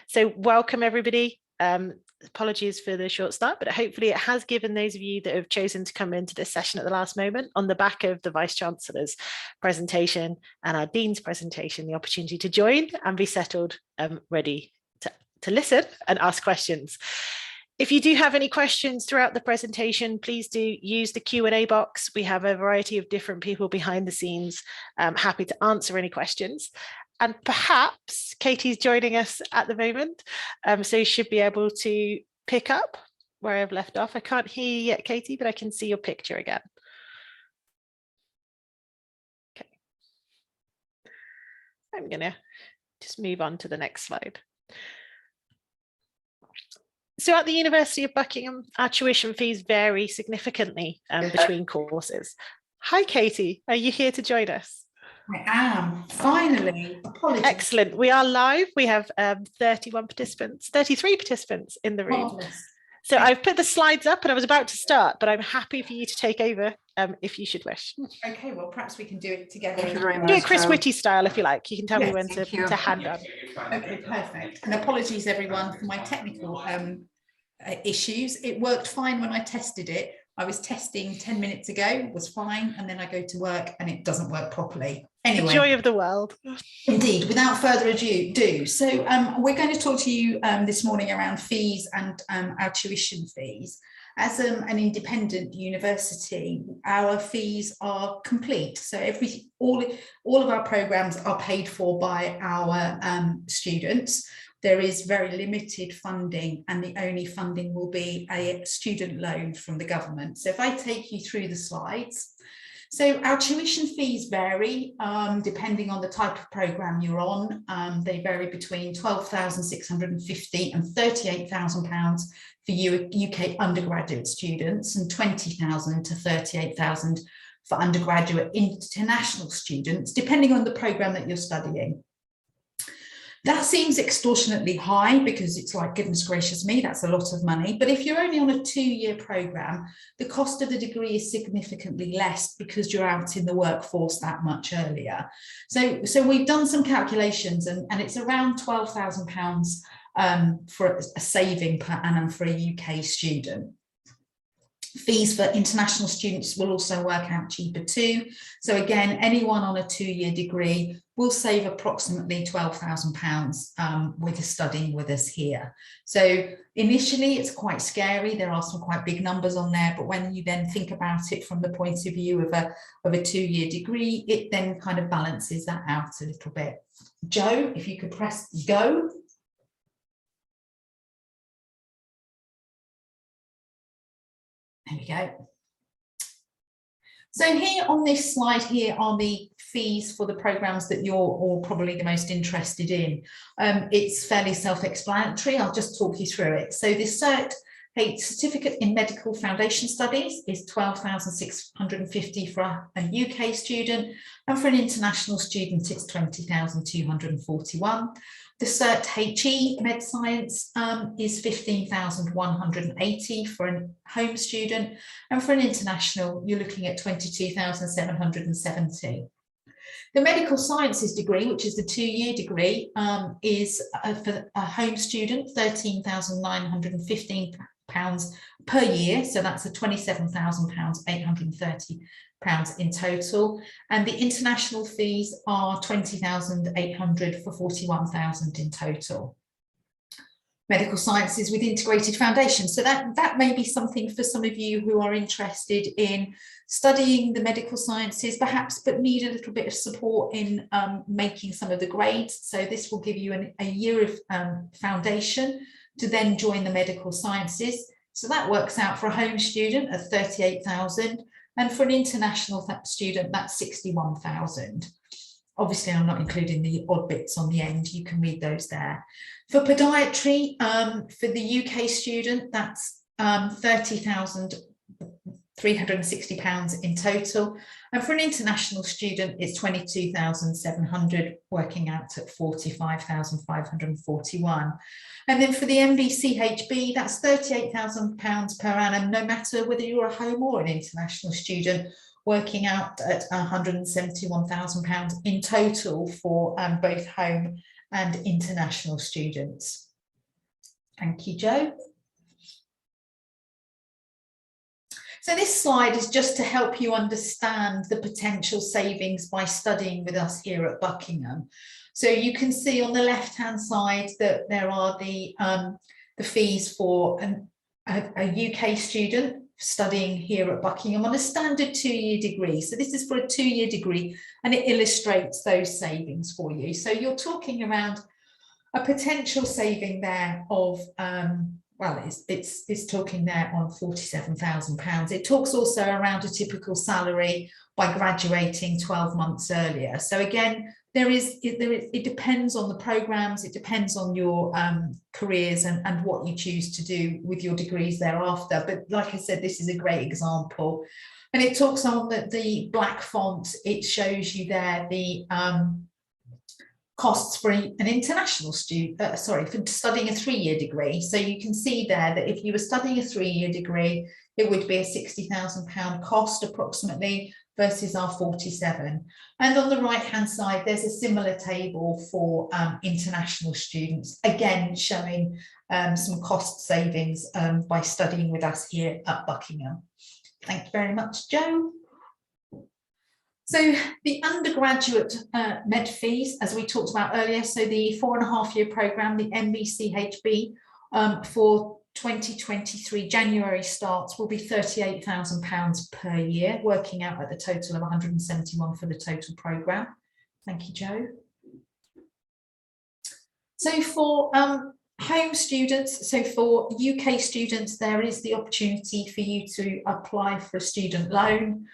So welcome everybody. Apologies for the short start, but hopefully it has given those of you that have chosen to come into this session at the last moment on the back of the Vice-Chancellor's presentation and our Dean's presentation, the opportunity to join and be settled, ready to listen and ask questions. If you do have any questions throughout the presentation, please do use the Q&A box. We have a variety of different people behind the scenes, happy to answer any questions. And perhaps Katie's joining us at the moment, so you should be able to pick up where I've left off. I can't hear you yet, Katie, but I can see your picture again. Okay. I'm going to just move on to the next slide. So at the University of Buckingham, our tuition fees vary significantly between courses. Hi, Katie, are you here to join us? I am, finally. Apologies. Excellent. We are live. We have 33 participants in the room. Marvelous. So I've put the slides up and I was about to start, but I'm happy for you to take over if you should wish. Okay, well, perhaps we can do it together. Thank you very much. Do it Chris Whitty style if you like. You can tell me when to hand on. Okay, perfect. And apologies, everyone, for my technical issues. It worked fine when I tested it. I was testing 10 minutes ago, it was fine, and then I go to work and it doesn't work properly. Anyway, the joy of the world. Indeed, without further ado. So we're going to talk to you this morning around fees and our tuition fees. As an independent university, our fees are complete. So all of our programs are paid for by our students. There is very limited funding, and the only funding will be a student loan from the government. So if I take you through the slides. So our tuition fees vary depending on the type of programme you're on. They vary between £12,650 and £38,000 for UK undergraduate students and £20,000 to £38,000 for undergraduate international students, depending on the programme that you're studying. That seems extortionately high because it's like, goodness gracious me, that's a lot of money. But if you're only on a 2-year programme, the cost of the degree is significantly less because you're out in the workforce that much earlier. So we've done some calculations and it's around £12,000 for a saving per annum for a UK student. Fees for international students will also work out cheaper too. So again, anyone on a 2-year degree will save approximately £12,000 with studying with us here. So initially it's quite scary. There are some quite big numbers on there, but when you then think about it from the point of view of a 2-year degree, it then kind of balances that out a little bit. Joe, if you could press go. There we go. So here on this slide here are the fees for the programs that you're all probably the most interested in. It's fairly self-explanatory. I'll just talk you through it. So the certificate in medical foundation studies is £12,650 for a UK student, and for an international student it's £20,241. The Cert HE Med Science is £15,180 for a home student, and for an international you're looking at £22,770. The Medical Sciences degree, which is the 2-year degree, is for a home student £13,915 per year, so that's a £27,830 in total, and the international fees are £20,800 for £41,000 in total. Medical Sciences with integrated foundation, so that may be something for some of you who are interested in studying the medical sciences perhaps, but need a little bit of support in making some of the grades. So this will give you a year of foundation to then join the medical sciences. So that works out for a home student at £38,000, and for an international student that's £61,000. Obviously, I'm not including the odd bits on the end. You can read those there. For podiatry, for the UK student, that's £30,360 in total. And for an international student, it's £22,700, working out at £45,541. And then for the MBCHB, that's £38,000 per annum, no matter whether you're a home or an international student, working out at £171,000 in total for both home and international students. Thank you, Jo. So this slide is just to help you understand the potential savings by studying with us here at Buckingham. So you can see on the left-hand side that there are the fees for a UK student studying here at Buckingham on a standard 2-year degree. So this is for a 2-year degree, and it illustrates those savings for you. So you're talking around a potential saving there of well, it's talking there on £47,000. It talks also around a typical salary by graduating 12 months earlier. So again, it depends on the programs, it depends on your careers and what you choose to do with your degrees thereafter. But like I said, this is a great example. And it talks on the black font, it shows you there the costs for an international student, for studying a 3-year degree. So you can see there that if you were studying a 3-year degree, it would be a £60,000 cost approximately versus our 47. And on the right hand side, there's a similar table for international students, again showing some cost savings by studying with us here at Buckingham. Thank you very much, Jo. So the undergraduate med fees, as we talked about earlier, so the 4.5-year programme, the MBCHB, for 2023 January starts will be £38,000 per year, working out at the total of 171 for the total programme. Thank you, Jo. So for home students, so for UK students, there is the opportunity for you to apply for a student loan.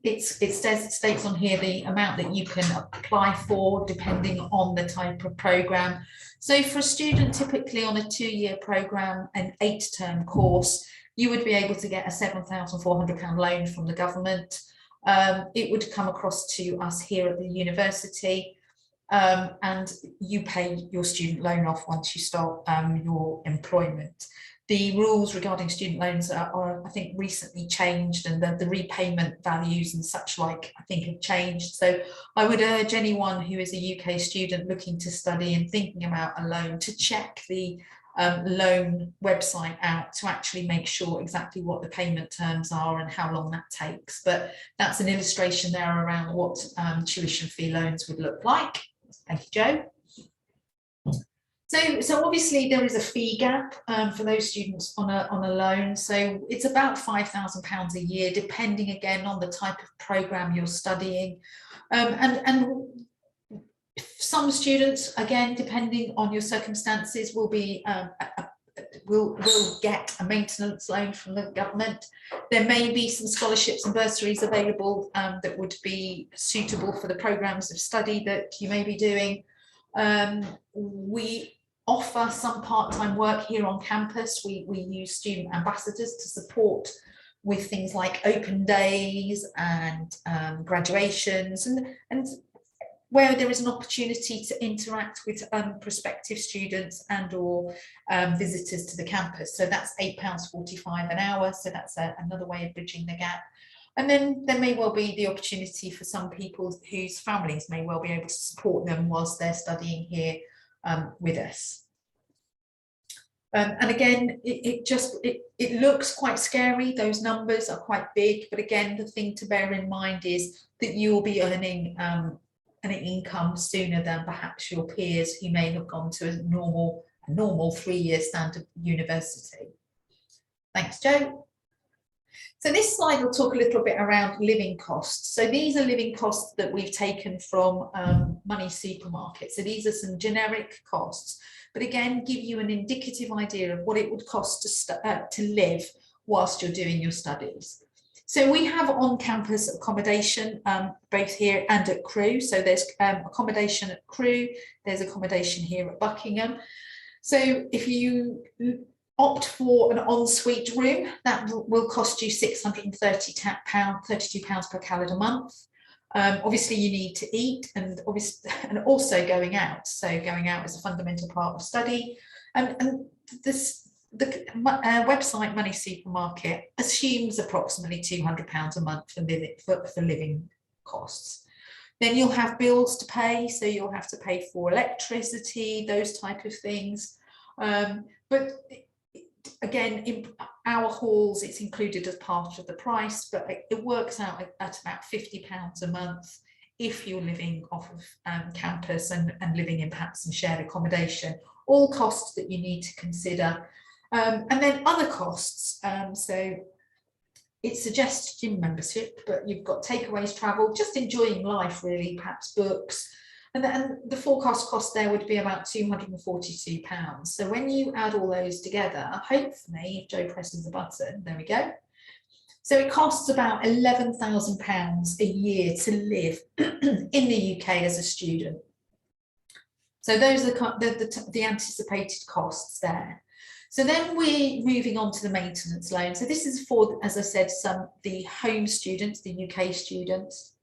It states on here the amount that you can apply for depending on the type of programme. So for a student typically on a 2-year programme, an 8-term course, you would be able to get a £7,400 loan from the government. It would come across to us here at the university, and you pay your student loan off once you start your employment. The rules regarding student loans are I think, recently changed, and the repayment values and such like, I think, have changed. So I would urge anyone who is a UK student looking to study and thinking about a loan to check the loan website out to actually make sure exactly what the payment terms are and how long that takes. But that's an illustration there around what tuition fee loans would look like. Thank you, Jo. So obviously there is a fee gap for those students on a loan. So it's about £5,000 a year, depending again on the type of programme you're studying. And some students, again, depending on your circumstances, will be will get a maintenance loan from the government. There may be some scholarships and bursaries available that would be suitable for the programmes of study that you may be doing. We offer some part-time work here on campus. We use student ambassadors to support with things like open days and graduations, and where there is an opportunity to interact with prospective students and or visitors to the campus. So that's £8.45 an hour. So that's another way of bridging the gap. And then there may well be the opportunity for some people whose families may well be able to support them whilst they're studying here with us. And again, it looks quite scary. Those numbers are quite big, but again, the thing to bear in mind is that you will be earning an income sooner than perhaps your peers who may have gone to a normal 3-year standard university. Thanks, Jo. So this slide will talk a little bit around living costs. So these are living costs that we've taken from Money Supermarket. So these are some generic costs, but again, give you an indicative idea of what it would cost to live whilst you're doing your studies. So we have on-campus accommodation, both here and at Crewe. So there's accommodation at Crewe, there's accommodation here at Buckingham. So if you opt for an ensuite room, that will cost you £632 per calendar month. Obviously you need to eat and also going out. So going out is a fundamental part of study. And the website Money Supermarket assumes approximately £200 a month for living costs. Then you'll have bills to pay. So you'll have to pay for electricity, those type of things. But again, in our halls, it's included as part of the price, but it works out at about £50 a month if you're living off of campus and living in perhaps some shared accommodation. All costs that you need to consider. And then other costs. So it suggests gym membership, but you've got takeaways, travel, just enjoying life really, perhaps books. And the forecast cost there would be about £242. So when you add all those together, hopefully, if Joe presses the button, there we go. So it costs about £11,000 a year to live in the UK as a student. So those are the anticipated costs there. So then we're moving on to the maintenance loan. So this is for, as I said, the home students, the UK students.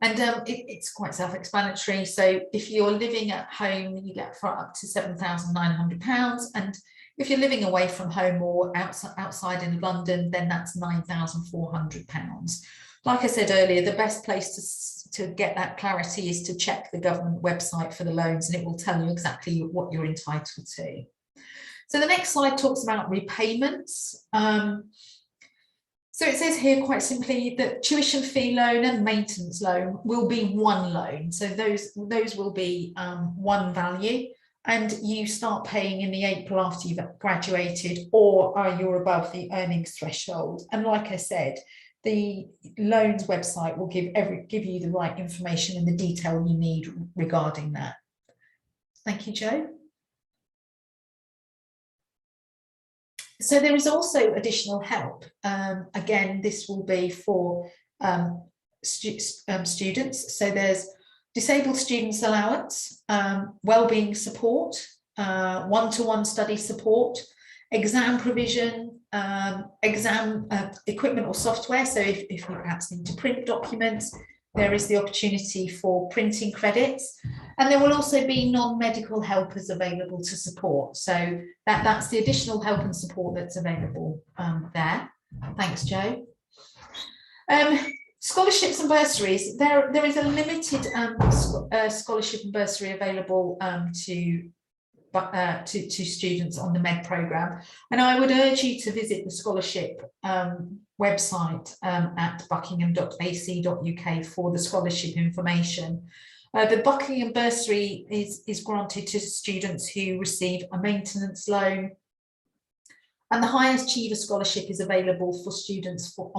And it's quite self-explanatory. So if you're living at home, you get for up to £7,900. And if you're living away from home or outside in London, then that's £9,400. Like I said earlier, the best place to get that clarity is to check the government website for the loans, and it will tell you exactly what you're entitled to. So the next slide talks about repayments. So it says here quite simply that tuition fee loan and maintenance loan will be one loan. So those will be one value, and you start paying in the April after you've graduated or you're above the earnings threshold. And like I said, the loans website will give you the right information and the detail you need regarding that. Thank you, Joe. So there is also additional help. Again, this will be for students. So there's disabled students allowance, wellbeing support, one-to-one study support, exam provision, exam equipment or software. So if you perhaps need to print documents, there is the opportunity for printing credits, and there will also be non-medical helpers available to support. So that's the additional help and support that's available there. Thanks, Joe. Scholarships and bursaries. There is a limited scholarship and bursary available to students on the MED programme, and I would urge you to visit the scholarship website at buckingham.ac.uk for the scholarship information. The Buckingham bursary is granted to students who receive a maintenance loan, and the High Achiever Scholarship is available for students for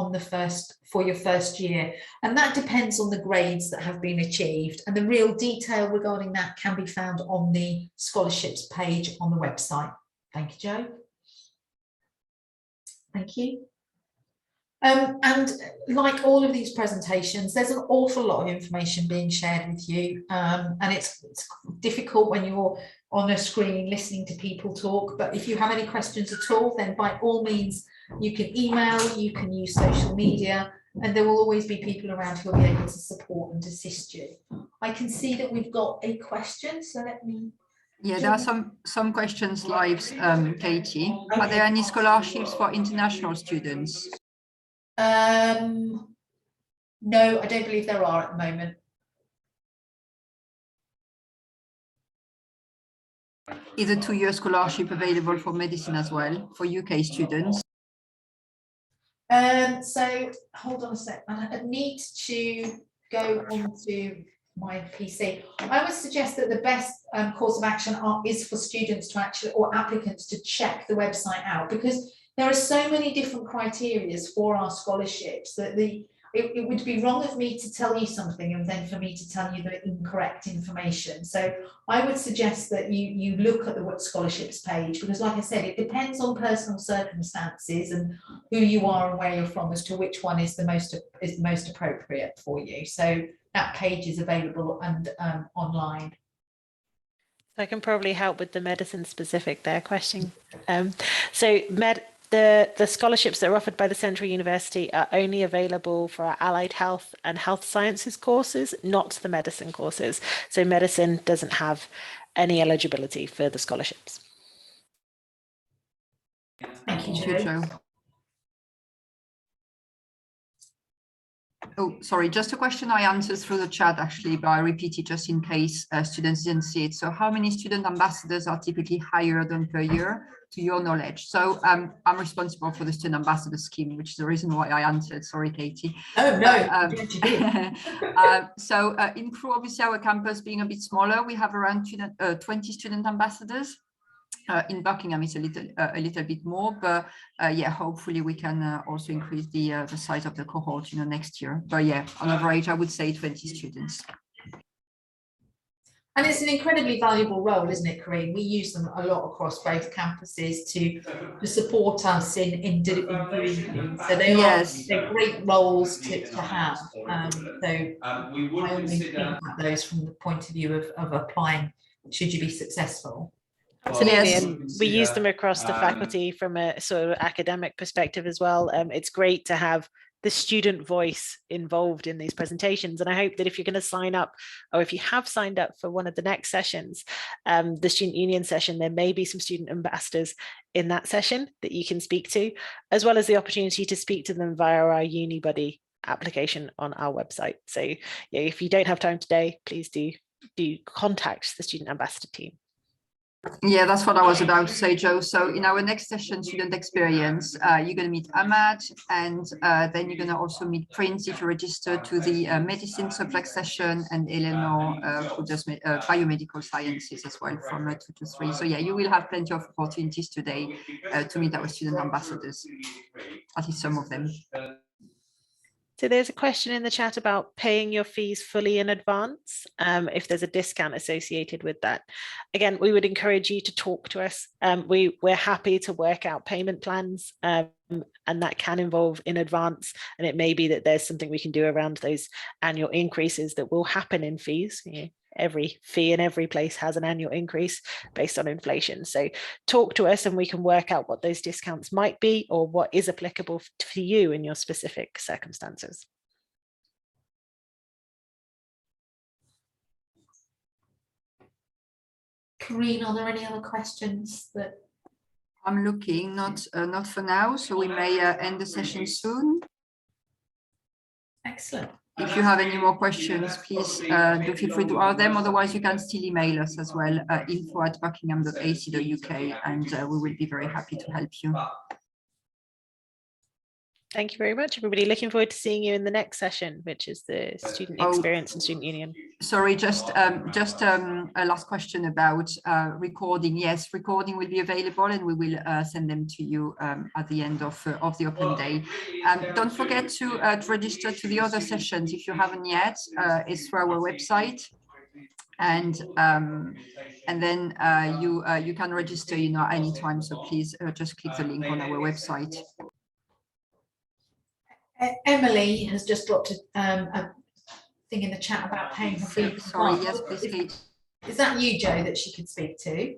your first year, and that depends on the grades that have been achieved, and the real detail regarding that can be found on the scholarships page on the website. Thank you, Joe. Thank you. And like all of these presentations, there's an awful lot of information being shared with you, and it's difficult when you're on a screen listening to people talk, but if you have any questions at all, then by all means you can email, you can use social media, and there will always be people around who will be able to support and assist you. I can see that we've got a question, so let me... Yeah, there are some questions live, Katie. Okay. Are there any scholarships for international students? No, I don't believe there are at the moment. Is a 2-year scholarship available for medicine as well for UK students? So hold on a sec. I need to go onto my PC. I would suggest that the best course of action is for students to actually, or applicants to check the website out, because there are so many different criteria for our scholarships that it would be wrong of me to tell you something and then for me to tell you the incorrect information. So I would suggest that you look at the scholarships page, because like I said, it depends on personal circumstances and who you are and where you're from as to which one is the most appropriate for you. So that page is available and online. I can probably help with the medicine specific question. So the scholarships that are offered by the Central University are only available for our allied health and health sciences courses, not the medicine courses. So medicine doesn't have any eligibility for the scholarships. Thank you, Joe. Oh, sorry, just a question I answered through the chat actually, but I repeat it just in case students didn't see it. So how many student ambassadors are typically hired on per year, to your knowledge? So I'm responsible for the student ambassador scheme, which is the reason why I answered. Sorry, Katie. Oh, no. So in Crewe, obviously our campus being a bit smaller, we have around 20 student ambassadors. In Buckingham, it's a little bit more, but yeah, hopefully we can also increase the size of the cohort, next year. But yeah, on average, I would say 20 students. And it's an incredibly valuable role, isn't it, Crewe? We use them a lot across both campuses to support us in doing things. So they're great roles to have. I only think about those from the point of view of applying, should you be successful. Absolutely, and we use them across the faculty from a sort of academic perspective as well. It's great to have the student voice involved in these presentations, and I hope that if you're going to sign up, or if you have signed up for one of the next sessions, the student union session, there may be some student ambassadors in that session that you can speak to, as well as the opportunity to speak to them via our Uni Buddy application on our website. So yeah, if you don't have time today, please do contact the student ambassador team. Yeah, that's what I was about to say, Joe. So in our next session, student experience, you're going to meet Ahmad, and then you're going to also meet Prince if you register to the medicine subject session, and Eleanor, who does biomedical sciences as well, from 2 to 3. So yeah, you will have plenty of opportunities today to meet our student ambassadors, at least some of them. So there's a question in the chat about paying your fees fully in advance, if there's a discount associated with that. Again, we would encourage you to talk to us. We're happy to work out payment plans, and that can involve in advance. And it may be that there's something we can do around those annual increases that will happen in fees. Every fee in every place has an annual increase based on inflation. So talk to us and we can work out what those discounts might be, or what is applicable for you in your specific circumstances. Karine, are there any other questions that? I'm looking, not for now, so we may end the session soon. Excellent. If you have any more questions, please do feel free to ask them. Otherwise, you can still email us as well, info@buckingham.ac.uk, and we will be very happy to help you. Thank you very much, everybody. Looking forward to seeing you in the next session, which is the student experience and student union. Sorry, just a last question about recording. Yes, recording will be available, and we will send them to you at the end of the open day. Don't forget to register to the other sessions if you haven't yet. It's through our website. And then you can register anytime, so please just click the link on our website. Emily has just dropped a thing in the chat about paying her fee. Sorry, yes, please, Kate. Is that you, Joe, that she could speak to?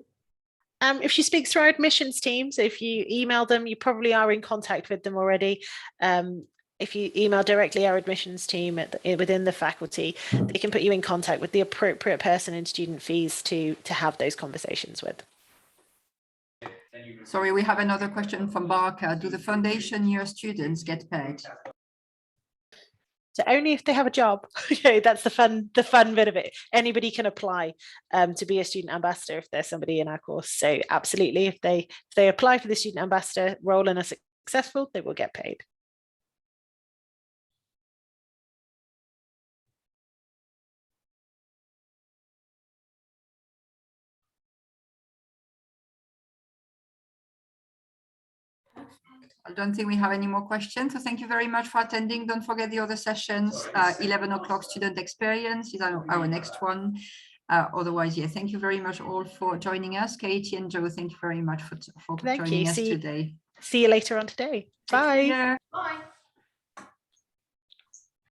If she speaks through our admissions team, so if you email them, you probably are in contact with them already. If you email directly our admissions team within the faculty, they can put you in contact with the appropriate person in student fees to have those conversations with. Sorry, we have another question from Barker. Do the foundation year students get paid? So only if they have a job. Okay, that's the fun bit of it. Anybody can apply to be a student ambassador if there's somebody in our course. So absolutely, if they apply for the student ambassador role and are successful, they will get paid. I don't think we have any more questions. So thank you very much for attending. Don't forget the other sessions. 11 o'clock student experience is our next one. Otherwise, yeah, thank you very much all for joining us. Katie and Joe, thank you very much for joining us today. See you later on today. Bye. Bye.